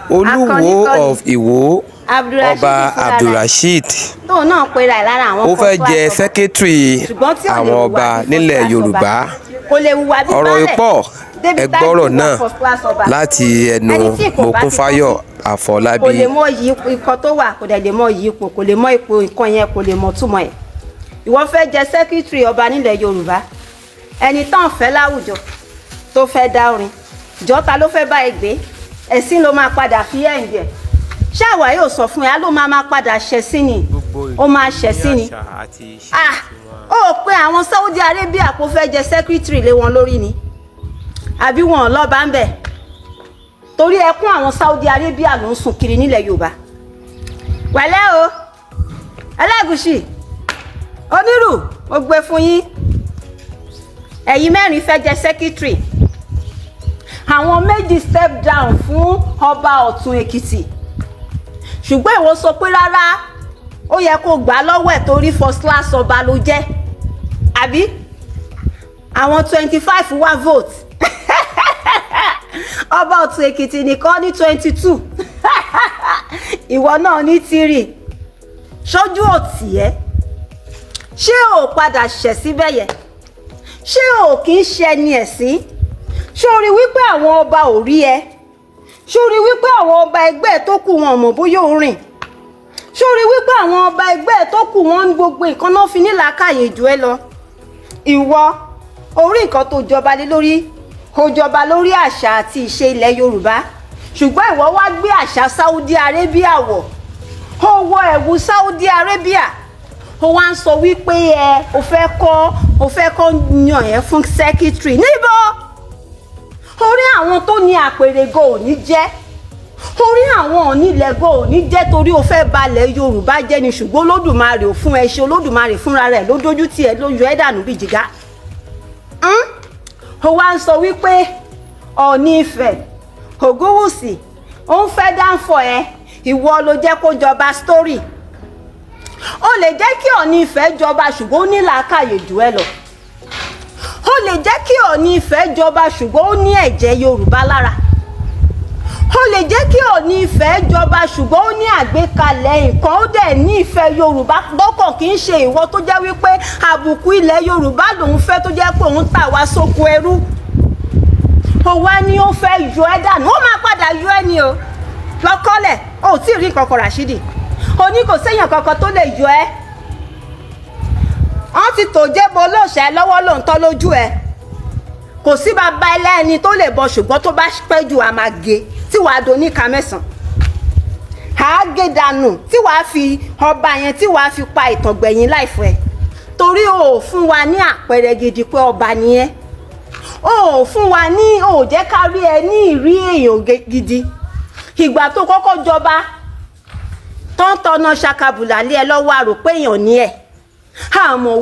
Oluwo of Iwo Ọba Abdulrasheed ó fẹ́ jẹ sẹ́kẹ́tìrì àwọn ọba nílẹ̀ Yorùbá. Ọ̀rọ̀ ìpọ̀ ẹgbọ́rọ̀ náà láti ẹnu Mokunfayo Afọlábí. Kò lè mọ yí ikọ̀ tó wà, kò dẹ̀ lè mọ yí ipò, kò lè mọ ipò nǹkan yẹn, kò lè mọ túmọ̀ ẹ̀. Ìwọ fẹ́ jẹ sẹ́kẹ́tìrì ọba nílẹ̀ Yorùbá, ẹni tán fẹ́ láwùjọ tó fẹ́ dá orin jọta ló fẹ́ bá ẹ gbé, ẹ̀sìn ló máa padà fi ẹ̀ǹdẹ̀. Ṣáwa yóò sọ fún ẹ ló máa padà ṣẹ̀sìn ni, ó máa ṣẹ̀sìn ni. Ó pé àwọn Saudi Arabia kò fẹ́ jẹ sẹ́kẹ́tìrì lé wọn lórí ni, àbí wọn lọ́ba ń bẹ̀? Torí ẹkún àwọn Saudi Arabia ló ń sùn kiri nílẹ̀ Yorùbá. Wẹ̀lẹ́ o Ẹlẹ́gùṣì onírù mo gbé fún yín, ẹ̀yin mẹ́rin fẹ́ jẹ sẹ́kẹ́tìrì, àwọn méjì step down fún ọba Ọ̀tún Èkìtì, ṣùgbọ́n ìwọ sọ pé rárá ó yẹ kó gbà lọ́wọ́ ẹ̀ torí first class ọba ló jẹ́, àbí? Àwọn 25 wá vote ọba Ọ̀tún Èkìtì nìkan ní 22 ìwọ náà ní 3. ṣojú òtì ẹ́, ṣé ò padà ṣẹ̀ síbẹ̀ yẹn? ṣé ò kì í ṣe ni ẹ̀sìn? ṣé o rí wípé àwọn ọba ò rí ẹ? ṣé o rí wípé àwọn ọba ẹgbẹ́ tó kù wọn mọ̀ bóyá ó rìn? ṣé o rí wípé àwọn ọba ẹgbẹ́ tó kù wọn ń gbogbo nǹkan náà fi nílàákàyè jù ẹ lọ? Ìwọ orí nǹkan tó jọba lé lórí, ó jọba lórí àṣà àti ìṣe ilẹ̀ Yorùbá, ṣùgbọ́n ìwọ wá gbé àṣà Saudi Arabia wọ̀, ó wọ ẹ̀wù Saudi Arabia, ó wá ń sọ wípé ó fẹ́ kọ́ yàn ẹ́ fún sẹ́kítírì. Níbo? Orí àwọn tó ní àpèrègò ò ní jẹ́, orí àwọn onílẹ̀gò ò ní jẹ́ torí ó fẹ́ balẹ̀ Yorùbá jẹ́ ni, ṣùgbọ́n Olódùmarè ò fún ẹ ṣe, Olódùmarè fúnra rẹ̀ ló dójú tì ẹ́, ló yọ ẹ́ dànù bí jìgá. Ó wá ń sọ wípé Ọọ̀ni Ifẹ̀ Ògúnwùsì ó ń fẹ́ dáńfọ̀ ẹ, ìwọ ló jẹ́ kó jọba story. Ó lè jẹ́ kí Ọọ̀ni Ifẹ̀ jọba ṣùgbọ́n ó ní làákàyè jù ẹ lọ. Ó lè jẹ́ kí Ọọ̀ni Ifẹ̀ jọba ṣùgbọ́n ó ní ẹ̀jẹ̀ Yorùbá lára. Ó lè jẹ́ kí Ọọ̀ni Ifẹ̀ jọba ṣùgbọ́n ó ní àgbékalẹ̀ nǹkan, ó dẹ̀ ní ìfẹ́ Yorùbá lọ́kàn, kì í ṣe ìwọ tó jẹ́ wípé àbùkù ilẹ̀ Yorùbá lòun fẹ́, tó jẹ́ pé òun tà wá sóko ẹrú. Ó wá ní ó fẹ́ yọ ẹ́ dànù, ó máa padà yọ ẹ́ ni o. Lọ́kọ́lẹ̀ ó tí ì rí kankan Rashidi, ó ní kò séèyàn kankan tó lè yọ ẹ́. Wọ́n ti tò jẹ́bo olóòṣà lọ́wọ́ lóòótọ́ lójú ẹ, kò sí bàbá ẹlẹ́ni tó lè bọ, ṣùgbọ́n tó bá pẹ́ jù a máa gé, tí wàá do ní ìka mẹ́sàn-án, àá gé dànù, tí wàá fi ọba yẹn tí wàá fi pa ìtàn gbẹ̀yìn láìfọ ẹ. Torí o ò fún wa ní àpẹẹrẹ gidi pé ọba ni ẹ́, o ò fún wa ní, o ò jẹ́ ká rí ẹ ní ìrí èèyàn gidi. Ìgbà tó kọ́kọ́ jọba tọ́ntọ́nà ṣakabùlà lé ẹ lọ́wọ́, àrò pé èèyàn ni ẹ̀, àmọ́